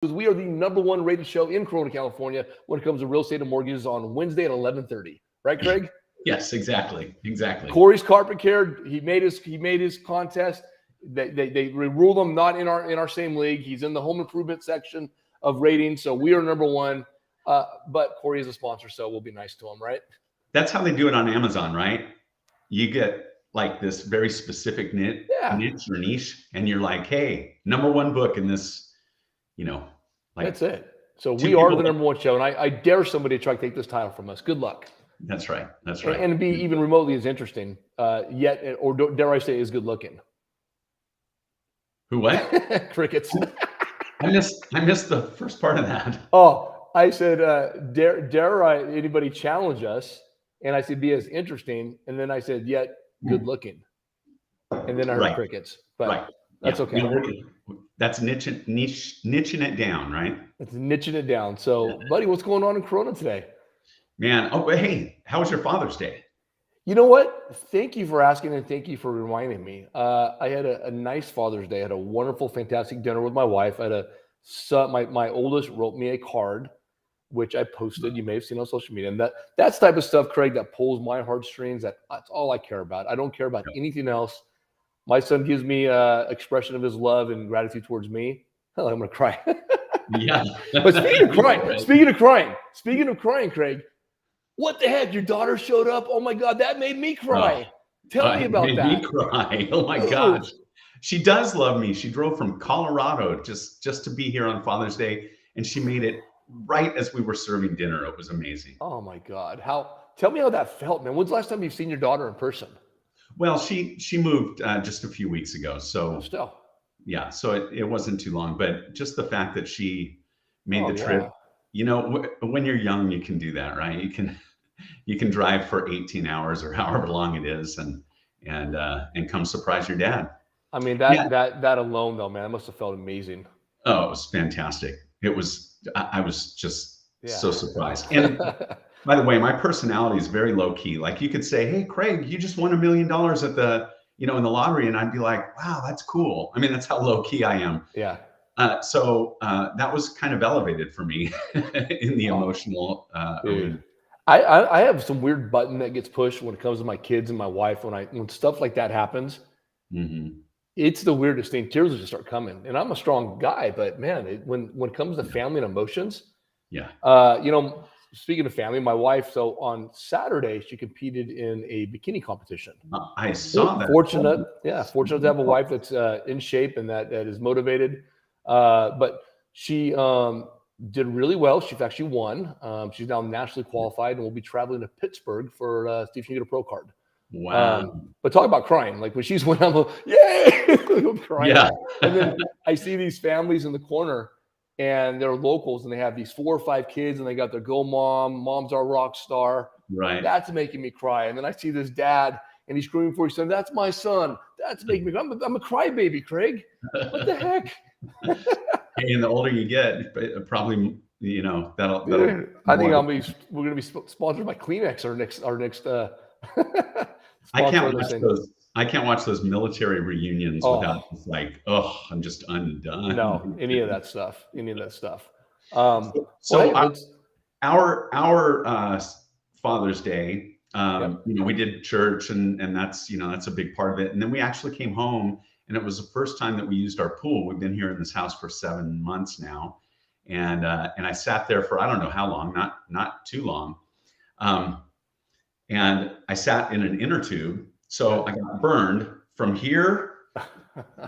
because we are the #1 rated show in Corona, California when it comes to real estate and mortgages on Wednesday at 11:30. Right, Craig? Yes, exactly. Corey's Carpet Care. He made his contest. They ruled him not in our same league. He's in the home improvement section of ratings, so we are #1. But Corey is a sponsor, so we'll be nice to him, right? That's how they do it on Amazon, right? You get like this very specific niche or niche, and you're like, hey, #1 book in this, like that's it. So we are the #1 show, and I dare somebody to try to take this title from us. Good luck. That's right. And be even remotely as interesting, yet, or dare I say, is good looking. Who what? Crickets. I missed the first part of that. Oh, I said, dare anybody challenge us? And I said, be as interesting. And then I said, yet good looking. And then I heard crickets. But that's okay. That's niching it down, right? It's niching it down. So, buddy, what's going on in Corona today? Man, hey, how was your Father's Day? You know what? Thank you for asking, and thank you for reminding me. I had a nice Father's Day. I had a wonderful, fantastic dinner with my wife. I had my oldest wrote me a card, which I posted. You may have seen on social media. And that's type of stuff, Craig, that pulls my heartstrings. That's all I care about. I don't care about anything else. My son gives me expression of his love and gratitude towards me. Hell, I'm going to cry. Yeah. But speaking of crying, Craig, what the heck? Your daughter showed up. Oh my God, that made me cry. Tell me about that. Made me cry. Oh my gosh. She does love me. She drove from Colorado just to be here on Father's Day, and she made it right as we were serving dinner. It was amazing. Oh my God. Tell me how that felt, man. When's the last time you've seen your daughter in person? Well, she moved just a few weeks ago. So still. Yeah. So it wasn't too long, but just the fact that she made the trip, when you're young, you can do that, right? You can drive for 18 hours or however long it is and come surprise your dad. I mean, that alone though, man, that must have felt amazing. Oh, it was fantastic. I was just so surprised. And by the way, my personality is very low key. Like you could say, hey, Craig, you just won $1 million at the, in the lottery. And I'd be like, wow, that's cool. I mean, that's how low key I am. Yeah. So that was kind of elevated for me in the emotional. I have some weird button that gets pushed when it comes to my kids and my wife. When stuff like that happens, it's the weirdest thing. Tears will just start coming. And I'm a strong guy, but man, when it comes to family and emotions, speaking of family, my wife, so on Saturday, she competed in a bikini competition. I saw that. Fortunate to have a wife that's in shape and that is motivated. But she did really well. She actually won. She's now nationally qualified and will be traveling to Pittsburgh for see if she can get a pro card. Wow. But talk about crying. Like when she's winning, I'm like, yay! I'm crying. Yeah. And then I see these families in the corner and they're locals and they have these 4 or 5 kids and they got their go mom's our rock star. Right. That's making me cry. And then I see this dad and he's screaming for his son. That's my son. That's making me cry. I'm a crybaby, Craig. What the heck? And the older you get, probably, that'll I think we're going to be sponsored by Kleenex our next I can't watch those military reunions without just like, I'm just undone. No, any of that stuff. Our Father's Day, we did church and that's a big part of it. And then we actually came home and it was the first time that we used our pool. We've been here in this house for 7 months now. And I sat there for, I don't know how long, not too long. And I sat in an inner tube. So I got burned from here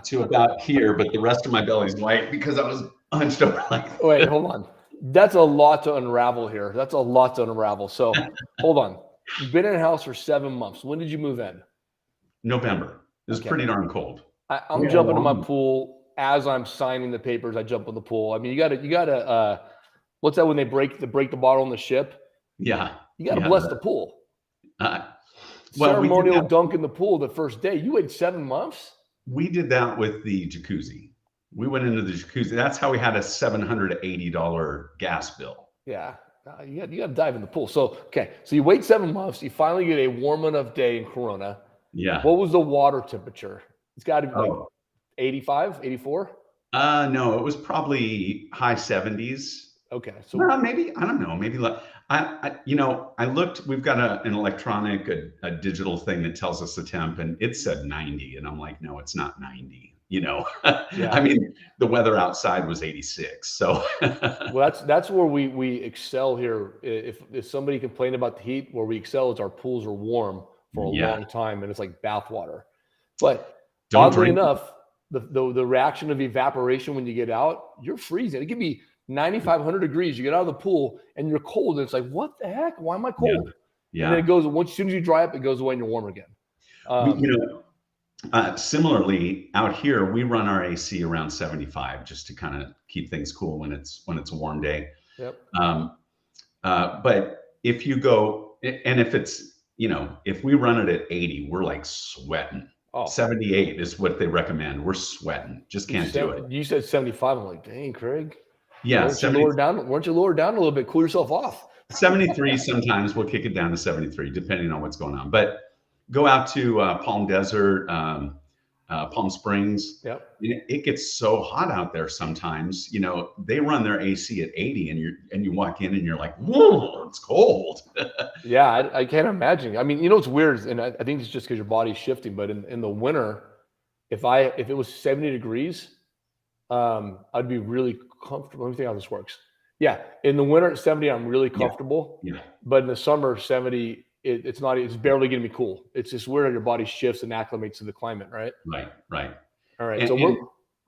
to about here, but the rest of my belly's white because I was hunched over like. Wait, hold on. That's a lot to unravel here. So hold on. You've been in a house for 7 months. When did you move in? November. It was pretty darn cold. I'm jumping in my pool as I'm signing the papers. I jump in the pool. I mean, you gotta. What's that when they break the bottle on the ship? Yeah. You gotta bless the pool. Ceremonial dunk in the pool the first day. You waited 7 months? We did that with the jacuzzi. We went into the jacuzzi. That's how we had a $780 gas bill. Yeah. You got to dive in the pool. So you wait 7 months. You finally get a warm enough day in Corona. Yeah. What was the water temperature? It's got to be like 85, 84? No, it was probably high 70s. Okay, so Well, maybe, I don't know, maybe like I looked. We've got an electronic, a digital thing that tells us the temp, and it said 90, and I'm like, no, it's not 90. I yeah. mean, the weather outside was 86. So Well, that's where we excel here. If somebody complained about the heat, where we excel is our pools are warm for a yeah, long time, and it's like bath water. But don't oddly drink. enough, the reaction of evaporation when you get out, you're freezing. It can be 9,500 degrees. You get out of the pool and you're cold, and it's like, what the heck? Why am I Yeah, cold? And then yeah. it goes once as soon as you dry up, it goes away and you're warm again. We, Um, you know, Similarly, out here we run our AC around 75 just to kind of keep things cool when it's a warm day. yep. Um, but if you go, and if if we run it at 80, we're like sweating. Oh, 78 is what they recommend. We're sweating. Just can't do it. you said 75. I'm like, dang, Craig. Yeah, Why don't you lower it down? Why don't you lower it down a little bit? Cool yourself off. 73 sometimes we'll kick it down to 73, depending on what's going on. But go out to Palm Desert, Palm Springs. Yep. It gets so hot out there sometimes. They run their AC at 80, and you walk in and you're like, whoa, it's cold. Yeah, I can't imagine. I mean, what's weird, and I think it's just because your body's shifting. But in the winter, if it was 70 degrees, I'd be really comfortable. Let me think how this works. Yeah, in the winter at 70, I'm really Yeah, comfortable. yeah, But in the summer, 70, it's not. It's barely getting me cool. It's just weird how your body shifts and acclimates to the climate, right? right. All right, so And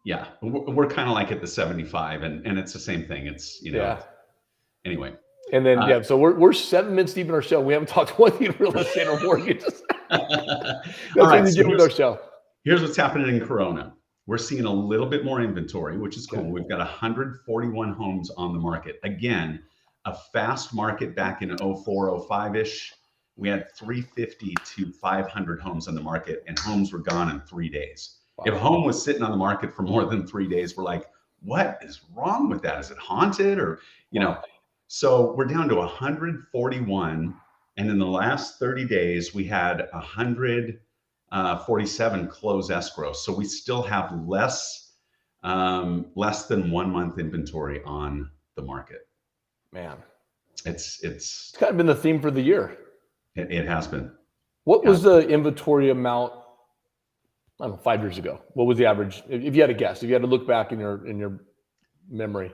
yeah, we're kind of like at the 75, and it's the same thing. It's yeah. anyway. And then Uh, yeah, so we're 7 minutes deep in our show. We haven't talked one thing in real estate or mortgages. all That's right. what you So get with our show. here's what's happening in Corona. We're seeing a little bit more inventory, which is cool. Okay. We've got 141 homes on the market. Again, a fast market back in 04, 05-ish. We had 350 to 500 homes on the market, and homes were gone in 3 days. Wow. If a home was sitting on the market for more than 3 days, we're like, what is wrong with that? Is it haunted? Or, so we're down to 141. And in the last 30 days, we had 147 close escrow. So we still have less than 1 month inventory on the market. Man, It's it's kind of been the theme for the year. it has been. What was the inventory amount? I don't know, 5 years ago. What was the average? If you had to guess, if you had to look back in your memory,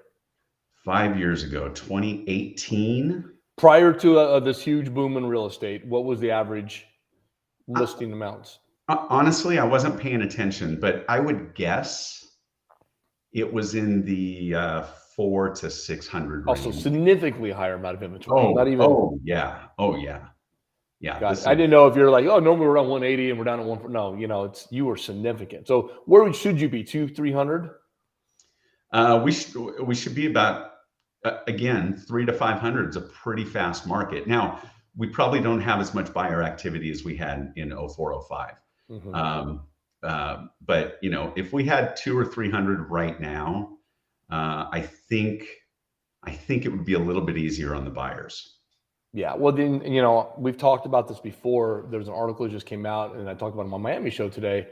5 years ago, 2018. prior to this huge boom in real estate, what was the average listing amounts? Honestly, I wasn't paying attention, but I would guess it was in the 400 to 600 range. Also, significantly higher amount of inventory. Oh, Not even. oh yeah, oh yeah, yeah. I didn't know if you're like, oh, normally we're around 180 and we're down at 1. No, you are significant. So where should you be? 200-300? We should be about again 300 to 500 is a pretty fast market. Now we probably don't have as much buyer activity as we had in 04, 05. Mm-hmm. But if we had 200 or 300 right now, I think it would be a little bit easier on the buyers. Yeah, well, then we've talked about this before. There's an article that just came out, and I talked about it on my Miami show today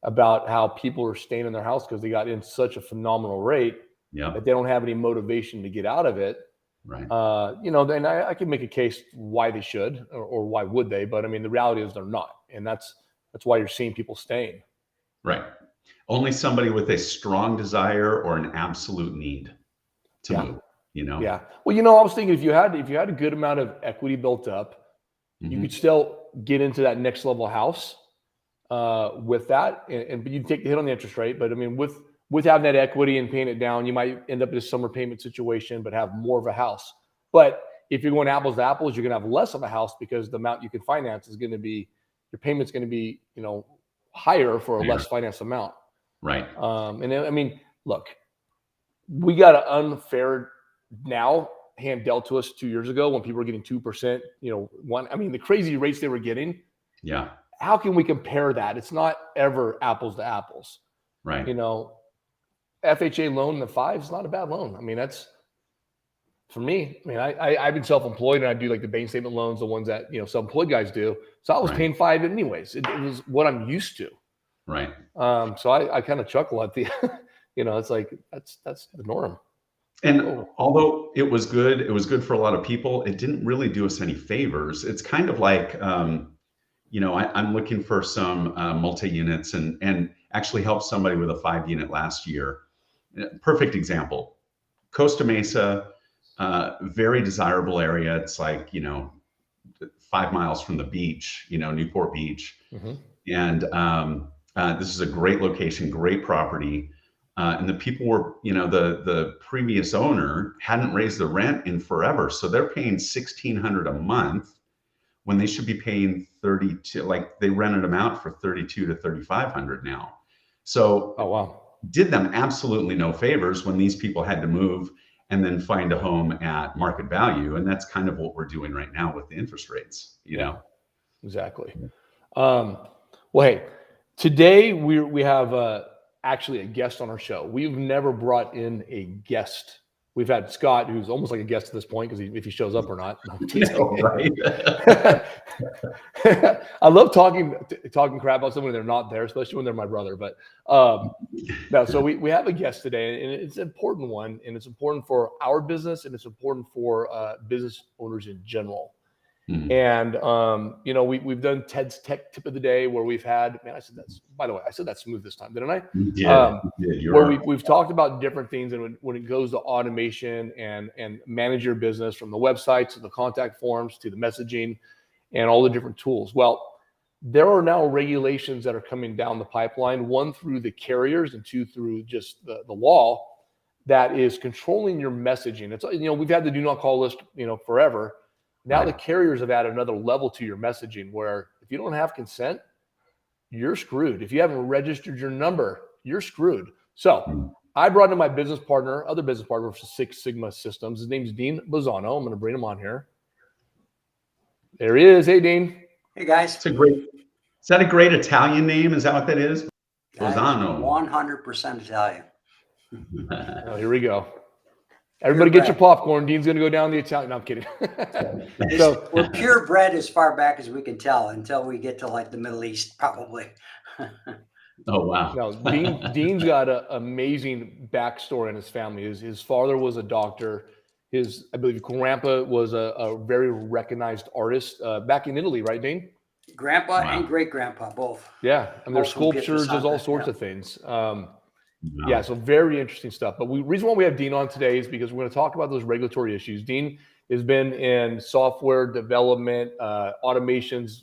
about how people are staying in their house because they got in such a phenomenal rate that they don't have any motivation to get out of it. Right. Then I can make a case why they should or why would they, but I mean the reality is they're not, and that's why you're seeing people staying. Right. Only somebody with a strong desire or an absolute need to move. Yeah. Well, I was thinking if you had a good amount of equity built up, you could still get into that next level house with that, but you take the hit on the interest rate. But I mean, with having that equity and paying it down, you might end up in a summer payment situation, but have more of a house. But if you're going apples to apples, you're going to have less of a house because the amount you can finance is going to be, your payment's going to be, higher for a less financed amount. Right. And I mean, look, we got an unfair now hand dealt to us 2 years ago when people were getting 2%, the crazy rates they were getting. Yeah. How can we compare that? It's not ever apples to apples. Right. FHA loan in the 5 is not a bad loan. I mean, that's for me. I mean, I've been self-employed and I do like the bank statement loans, the ones that, self-employed guys do. So I was paying 5 anyways. It was what I'm used to. Right. So I kind of chuckle at the It's like, that's the norm. And Oh, although it was good for a lot of people, it didn't really do us any favors. It's kind of like, I'm looking for some multi-units and actually helped somebody with a 5-unit last year. Perfect example. Costa Mesa, very desirable area. It's like, 5 miles from the beach, Newport Beach. mhm. And this is a great location, great property. And the people were, the previous owner hadn't raised the rent in forever. So they're paying $1,600 a month when they should be paying 32, like they rented them out for 32 to 3,500 now. So Oh, wow. did them absolutely no favors when these people had to move and then find a home at market value. And that's kind of what we're doing right now with the interest rates, Yeah, exactly. Um, well, hey, today we have actually a guest on our show. We've never brought in a guest. We've had Scott, who's almost like a guest at this point because if he shows up or not. No, I'm teasing. No, right? I love talking crap about someone when they're not there, especially when they're my brother. But no, so we have a guest today, and it's an important one, and it's important for our business, and it's important for business owners in general. Mhm. And we've done Ted's Tech Tip of the Day, where we've had, man, I said that's, by the way, I said that smooth this time, didn't I? You did. Where we've talked about different things, and when it goes to automation and manage your business, from the website to the contact forms to the messaging and all the different tools. Well, there are now regulations that are coming down the pipeline, one through the carriers and two through just the law, that is controlling your messaging. It's, we've had the do not call list, forever. Now the Right. carriers have added another level to your messaging, where if you don't have consent, you're screwed. If you haven't registered your number, you're screwed. So Mhm. I brought in my other business partner for Six Sigma Systems. His name is Dean Lozano. I'm going to bring him on here. There he is. Hey, Dean. Hey, guys. Is that a great Italian name? Is that what that is? That is Lozano. 100% Italian. Oh, here we go. Everybody get your popcorn. Dean's going to go down the Italian. No, I'm kidding. So we're purebred as far back as we can tell, until we get to like the Middle East, probably. Oh, wow. No, Dean's got an amazing backstory in his family. His father was a doctor. I believe, grandpa was a very recognized artist back in Italy, right, Dean? Grandpa and great grandpa, both. Yeah, and there's sculptures, there's all sorts of things. Yeah, so very interesting stuff. But the reason why we have Dean on today is because we're going to talk about those regulatory issues. Dean has been in software development, automations,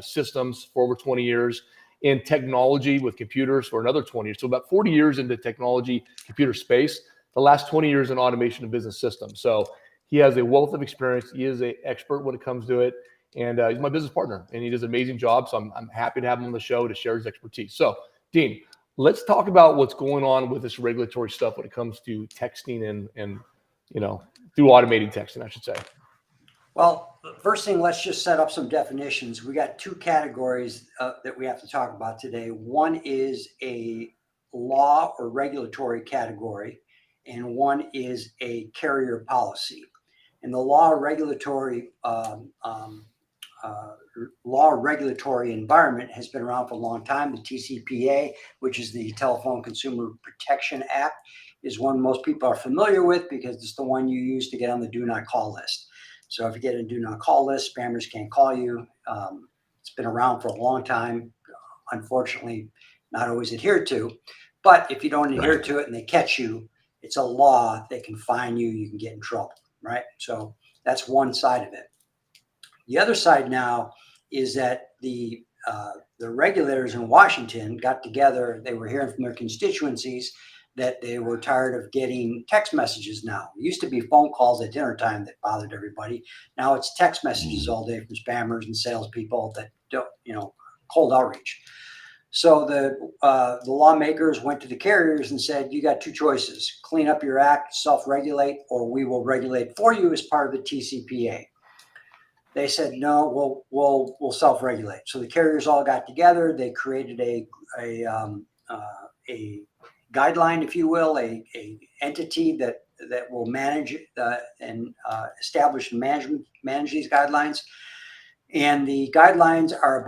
systems for over 20 years, in technology with computers for another 20 years. So about 40 years into technology, computer space, the last 20 years in automation and business systems. So he has a wealth of experience. He is an expert when it comes to it. And he's my business partner, and he does an amazing job. So I'm happy to have him on the show to share his expertise. So, Dean, let's talk about what's going on with this regulatory stuff when it comes to texting and through automating texting, I should say. Well, first thing, let's just set up some definitions. We got two categories that we have to talk about today. One is a law or regulatory category, and one is a carrier policy. And the law regulatory environment has been around for a long time. The TCPA, which is the Telephone Consumer Protection Act, is one most people are familiar with because it's the one you use to get on the do not call list. So if you get a do not call list, spammers can't call you. It's been around for a long time. Unfortunately, not always adhered to. But if you don't adhere to it and they catch you, it's a law. They can fine you. You can get in trouble, right? So that's one side of it. The other side now is that the regulators in Washington got together. They were hearing from their constituencies that they were tired of getting text messages now. It used to be phone calls at dinner time that bothered everybody. Now it's text messages all day from spammers and salespeople that don't, cold outreach. So the lawmakers went to the carriers and said, you got two choices: clean up your act, self-regulate, or we will regulate for you as part of the TCPA. They said, no, we'll self-regulate. So the carriers all got together. They created a guideline, if you will, a entity that will manage and establish and manage these guidelines. And the guidelines are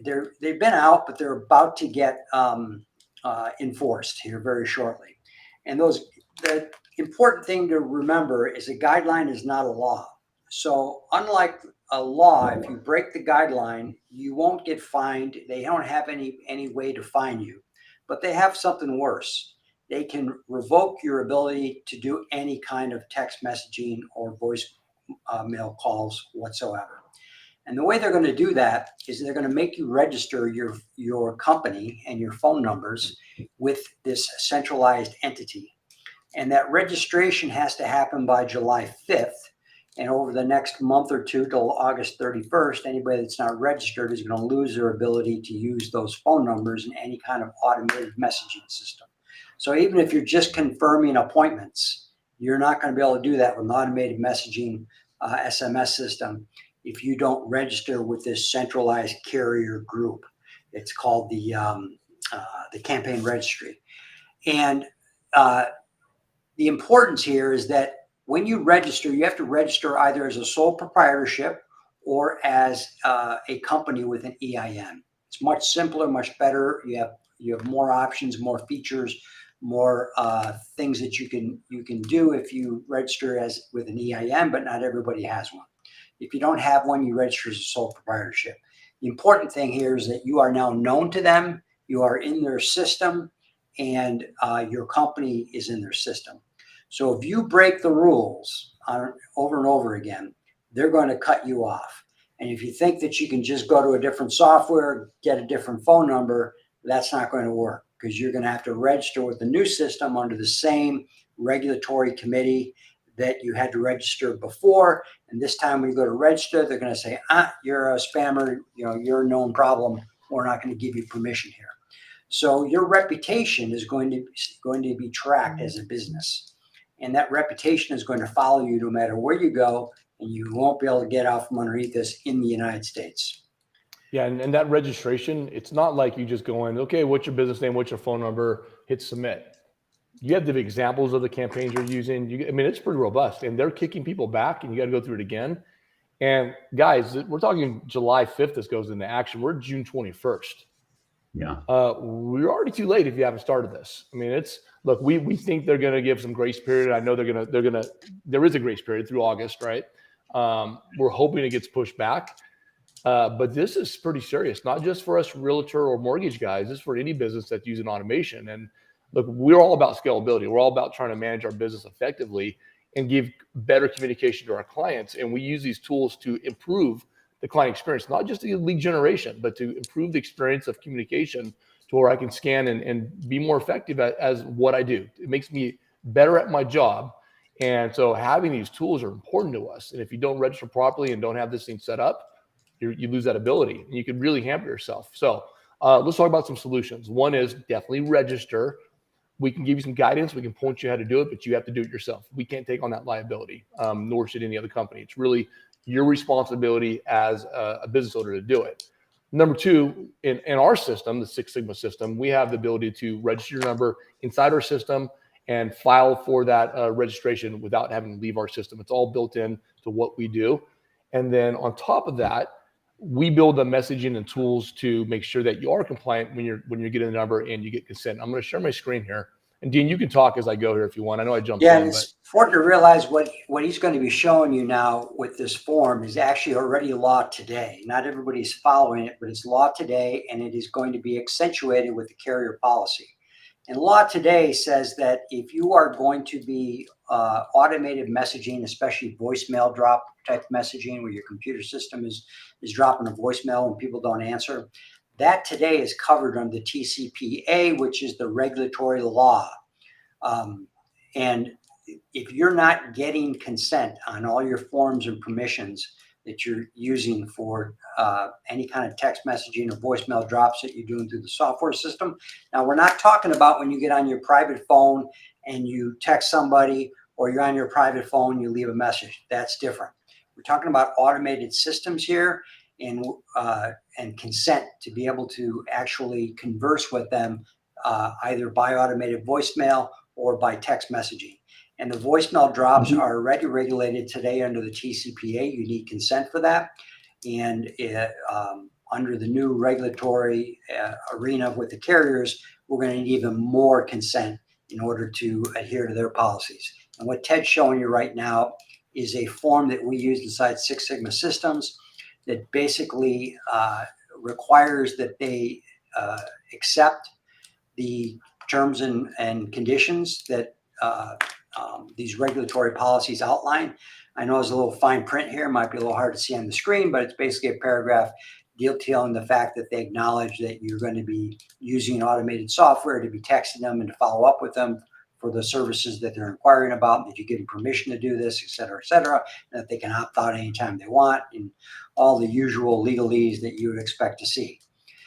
they've been out, but they're about to get enforced here very shortly. And the important thing to remember is a guideline is not a law. So unlike a law, if you break the guideline, you won't get fined. They don't have any way to fine you, but they have something worse. They can revoke your ability to do any kind of text messaging or voice mail calls whatsoever. And the way they're going to do that is they're going to make you register your company and your phone numbers with this centralized entity. And that registration has to happen by July 5th. And over the next month or two till August 31st, anybody that's not registered is going to lose their ability to use those phone numbers in any kind of automated messaging system. So even if you're just confirming appointments, you're not going to be able to do that with an automated messaging SMS system if you don't register with this centralized carrier group. It's called the campaign registry. And the importance here is that when you register, you have to register either as a sole proprietorship or as a company with an EIN. It's much simpler, much better. You have more options, more features, more things that you can do if you register as with an EIN, but not everybody has one. If you don't have one, you register as a sole proprietorship. The important thing here is that you are now known to them, you are in their system, and your company is in their system. So if you break the rules over and over again, they're going to cut you off. And if you think that you can just go to a different software, get a different phone number, that's not going to work, because you're going to have to register with the new system under the same regulatory committee that you had to register before. And this time when you go to register, they're going to say, you're a spammer, you're a known problem. We're not going to give you permission here. So your reputation is going to be tracked as a business. And that reputation is going to follow you no matter where you go, and you won't be able to get out from underneath this in the United States. Yeah, and that registration, it's not like you just go in, okay, what's your business name, what's your phone number, hit submit. You have the examples of the campaigns you're using. It's pretty robust, and they're kicking people back, and you got to go through it again. And guys, we're talking July 5th, this goes into action. We're June 21st. Yeah. We're already too late if you haven't started this. Look, we think they're going to give some grace period. I know there is a grace period through August, right? We're hoping it gets pushed back. But this is pretty serious, not just for us realtor or mortgage guys. This is for any business that's using automation. And look, we're all about scalability. We're all about trying to manage our business effectively and give better communication to our clients. And we use these tools to improve the client experience, not just the lead generation, but to improve the experience of communication to where I can scan and be more effective as what I do. It makes me better at my job. And so having these tools are important to us. And if you don't register properly and don't have this thing set up, you lose that ability, and you can really hamper yourself. So let's talk about some solutions. One is definitely register. We can give you some guidance. We can point you how to do it, but you have to do it yourself. We can't take on that liability, nor should any other company. It's really your responsibility as a business owner to do it. Number two, in our system, the Six Sigma system, we have the ability to register your number inside our system and file for that registration without having to leave our system. It's all built in to what we do. And then on top of that, we build the messaging and tools to make sure that you are compliant when you're getting the number and you get consent. I'm going to share my screen here. And Dean, you can talk as I go here if you want. I know I jumped in. Yeah, and it's important to realize what he's going to be showing you now with this form is actually already law today. Not everybody's following it, but it's law today, and it is going to be accentuated with the carrier policy. And law today says that if you are going to be automated messaging, especially voicemail drop type messaging where your computer system is dropping a voicemail and people don't answer, that today is covered under the TCPA, which is the regulatory law. And if you're not getting consent on all your forms and permissions that you're using for any kind of text messaging or voicemail drops that you're doing through the software system. Now, we're not talking about when you get on your private phone and you text somebody, or you're on your private phone, you leave a message. That's different. We're talking about automated systems here and consent to be able to actually converse with them either by automated voicemail or by text messaging. And the voicemail drops are already regulated today under the TCPA. You need consent for that. And under the new regulatory arena with the carriers, we're going to need even more consent in order to adhere to their policies. And what Ted's showing you right now is a form that we use inside Six Sigma Systems that basically requires that they accept the terms and conditions that these regulatory policies outline. I know there's a little fine print here, might be a little hard to see on the screen, but it's basically a paragraph detailing the fact that they acknowledge that you're going to be using automated software to be texting them and to follow up with them for the services that they're inquiring about, that you give them permission to do this, et cetera, and that they can opt out anytime they want, and all the usual legalese that you would expect to see.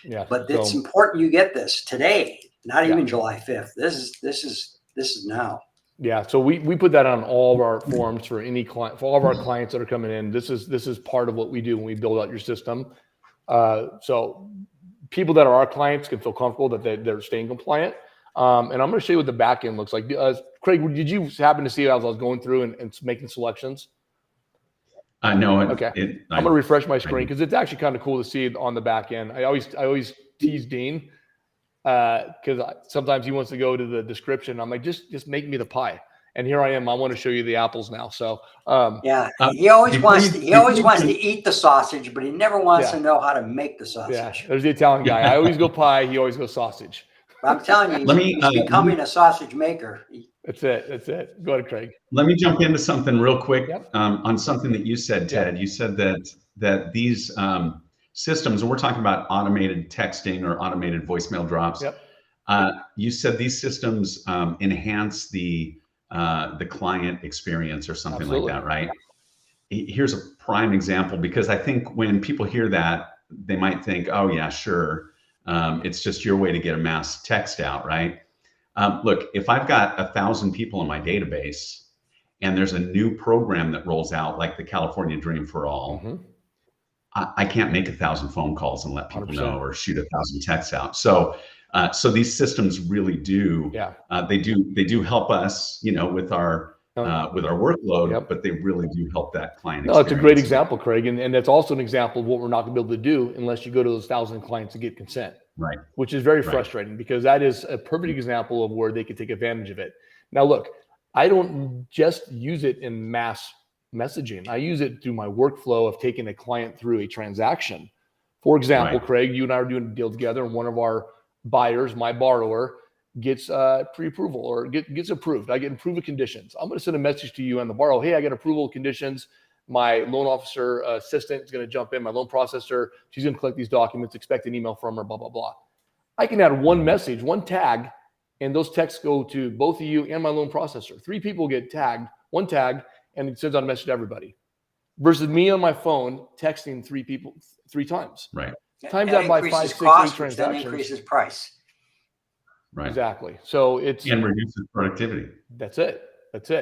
Yeah. But it's important you get this today, not even July 5th. This is now. Yeah, so we put that on all of our forms for any client, for all of our clients that are coming in. This is part of what we do when we build out your system. So people that are our clients can feel comfortable that they're staying compliant. And I'm going to show you what the back end looks like. Craig, did you happen to see it as I was going through and making selections? No. Okay. I'm going to refresh my screen because it's actually kind of cool to see on the back end. I always tease Dean because sometimes he wants to go to the description. I'm like, just make me the pie. And here I am. I want to show you the apples now. So he always wants to eat the sausage, but he never wants to know how to make the sausage. Yeah, there's the Italian guy. I always go pie. He always goes sausage. But I'm telling you, he's becoming a sausage maker. That's it. Go ahead, Craig. Let me jump into something real quick on something that you said, Ted. You said that these systems, and we're talking about automated texting or automated voicemail drops. You said these systems enhance the client experience or something like that, right? Here's a prime example, because I think when people hear that, they might think, oh yeah, sure. It's just your way to get a mass text out, right? Look, if I've got 1,000 people in my database and there's a new program that rolls out, like the California Dream for All, I can't make 1,000 phone calls and let people 100%. know or shoot 1,000 texts out. So these systems really do, they do help us, with our workload, but they really do help that client experience. No, it's a great example, Craig. And that's also an example of what we're not going to be able to do unless you go to those 1,000 clients to get consent. Right. Which is very frustrating because that is a perfect example of where they could take advantage of it. Now, look, I don't just use it in mass messaging. I use it through my workflow of taking a client through a transaction. For example, Craig, you and I are doing a deal together, and one of our buyers, my borrower, gets pre-approval or gets approved. I get approval conditions. I'm going to send a message to you on the borrower. Hey, I got approval conditions. My loan officer assistant is going to jump in, my loan processor. She's going to collect these documents, expect an email from her, blah, blah, blah. I can add one message, one tag, and those texts go to both of you and my loan processor. 3 people get tagged, one tag, and it sends out a message to everybody. Versus me on my phone texting 3 people 3 times. Right. Times that by 5, 6, 8 transactions. Then increases price. Right. Exactly. So and reduces productivity. That's it.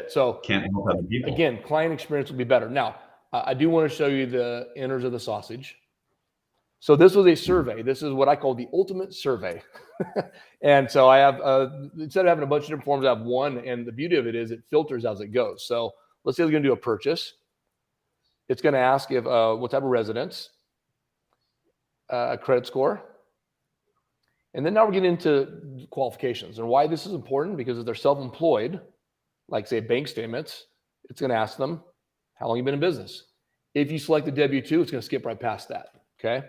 So can't help other people. Again, client experience will be better. Now, I do want to show you the innards of the sausage. So this was a survey. This is what I call the ultimate survey. And so I have, instead of having a bunch of different forms, I have one. And the beauty of it is it filters as it goes. So let's say we're going to do a purchase. It's going to ask if what type of residence, a credit score. And then now we're getting into qualifications. And why this is important, because if they're self-employed, like say bank statements, it's going to ask them, how long you been in business? If you select the W-2, it's going to skip right past that. Okay.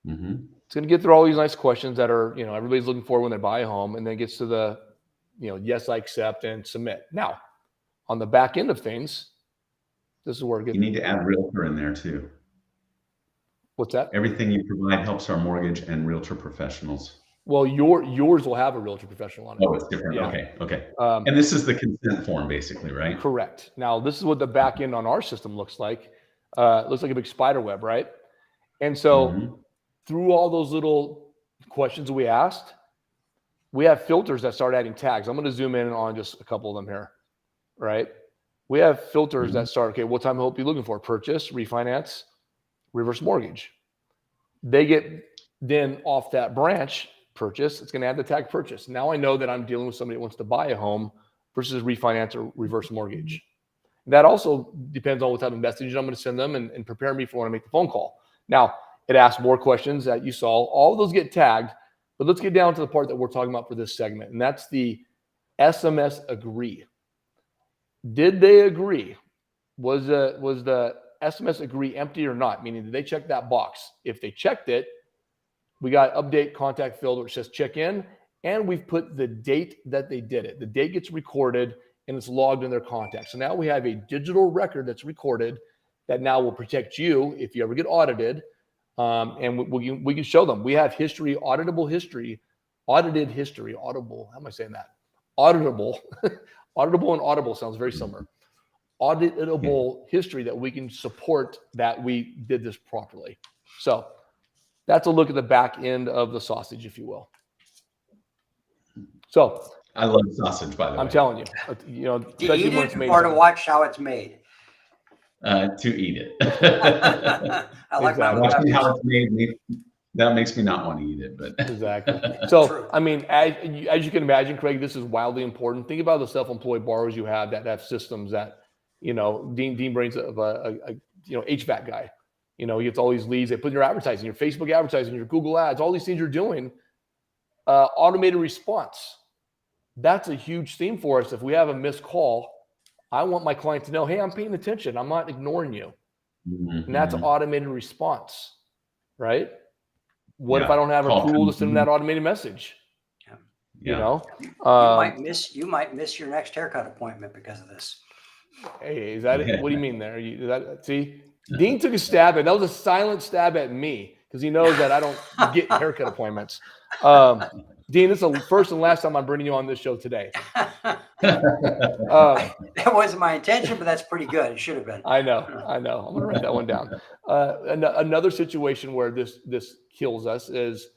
It's going to get through all these nice questions that are, everybody's looking for when they buy a home, and then it gets to the, yes, I accept and submit. Now, on the back end of things, this is where it gets. You need to add realtor in there too. What's that? Everything you provide helps our mortgage and realtor professionals. Well, yours will have a realtor professional on it. Oh, it's different. Yeah. Okay. And this is the consent form, basically, right? Correct. Now, this is what the back end on our system looks like. It looks like a big spider web, right? And so through all those little questions we asked, we have filters that start adding tags. I'm going to zoom in on just a couple of them here, right? We have filters that start, okay, what time of hope are you looking for? Purchase, refinance, reverse mortgage. They get then off that branch, purchase, it's going to add the tag purchase. Now I know that I'm dealing with somebody that wants to buy a home versus refinance or reverse mortgage. That also depends on what type of message I'm going to send them and prepare me for when I make the phone call. Now, it asks more questions that you saw. All of those get tagged, but let's get down to the part that we're talking about for this segment, and that's the SMS agree. Did they agree? Was the SMS agree empty or not? Meaning, did they check that box? If they checked it, we got update contact field which says check in, and we've put the date that they did it. The date gets recorded and it's logged in their contacts. So now we have a digital record that's recorded that now will protect you if you ever get audited. And we can show them. We have history, audited history. How am I saying that? Auditable. Auditable and audible sounds very similar. Auditable history that we can support that we did this properly. So that's a look at the back end of the sausage, if you will. So I love sausage, by the way. I'm telling you, to eat it or to watch how it's made. To eat it. I like exactly. Watching how it's made. That makes me not want to eat it, but exactly. So, I mean, as you can imagine, Craig, this is wildly important. Think about the self-employed borrowers you have that have systems that, Dean brings of a HVAC guy. He gets all these leads. They put in your advertising, your Facebook advertising, your Google ads, all these things you're doing. Automated response. That's a huge theme for us. If we have a missed call, I want my client to know, hey, I'm paying attention. I'm not ignoring you. Mm-hmm. And that's automated response, right? What if I don't have approval to send them that automated message? Yeah. You might miss your next haircut appointment because of this. Hey, is that it? What do you mean there? See, Dean took a stab at that. Was a silent stab at me because he knows that I don't get haircut appointments. Dean, this is the first and last time I'm bringing you on this show today. That wasn't my intention, but that's pretty good. It should have been. I know. I'm going to write that one down. Another situation where this kills us is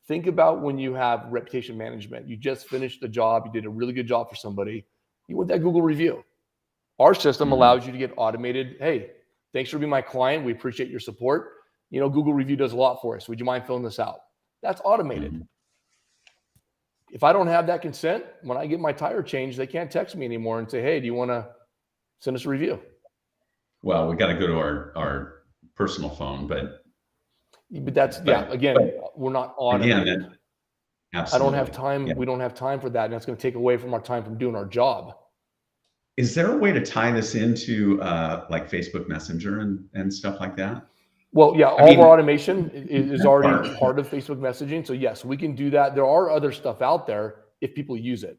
think about when you have reputation management. You just finished the job. You did a really good job for somebody. You want that Google review. Our system allows you to get automated. Hey, thanks for being my client. We appreciate your support. Google review does a lot for us. Would you mind filling this out? That's automated. If I don't have that consent, when I get my tire changed, they can't text me anymore and say, hey, do you want to send us a review? Well, we got to go to our personal phone, but that's, again, we're not automated. I don't have time. Yeah. We don't have time for that. And that's going to take away from our time from doing our job. Is there a way to tie this into like Facebook Messenger and stuff like that? Well, yeah, all of our automation is already part of Facebook messaging. So yes, we can do that. There are other stuff out there if people use it,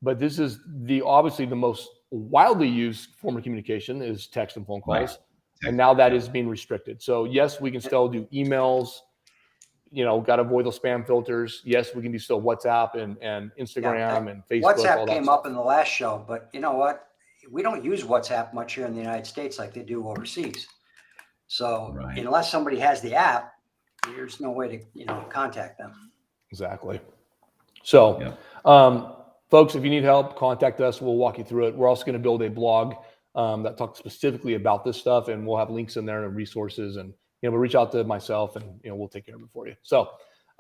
but this is obviously the most widely used form of communication is text and phone calls. Right. And now that is being restricted. So yes, we can still do emails, got to avoid those spam filters. Yes, we can do still WhatsApp and Instagram and Facebook. WhatsApp came up in the last show, but you know what? We don't use WhatsApp much here in the United States like they do overseas. So unless somebody has the app, there's no way to, contact them. Exactly. So, folks, if you need help, contact us. We'll walk you through it. We're also going to build a blog that talks specifically about this stuff, and we'll have links in there and resources. And we'll reach out to myself, and we'll take care of it for you. So,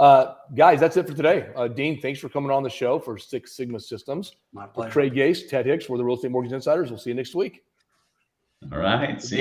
guys, that's it for today. Dean, thanks for coming on the show for Six Sigma Systems. My pleasure. Craig Yace, Ted Hicks, we're the Real Estate Mortgage Insiders. We'll see you next week. All right. See you.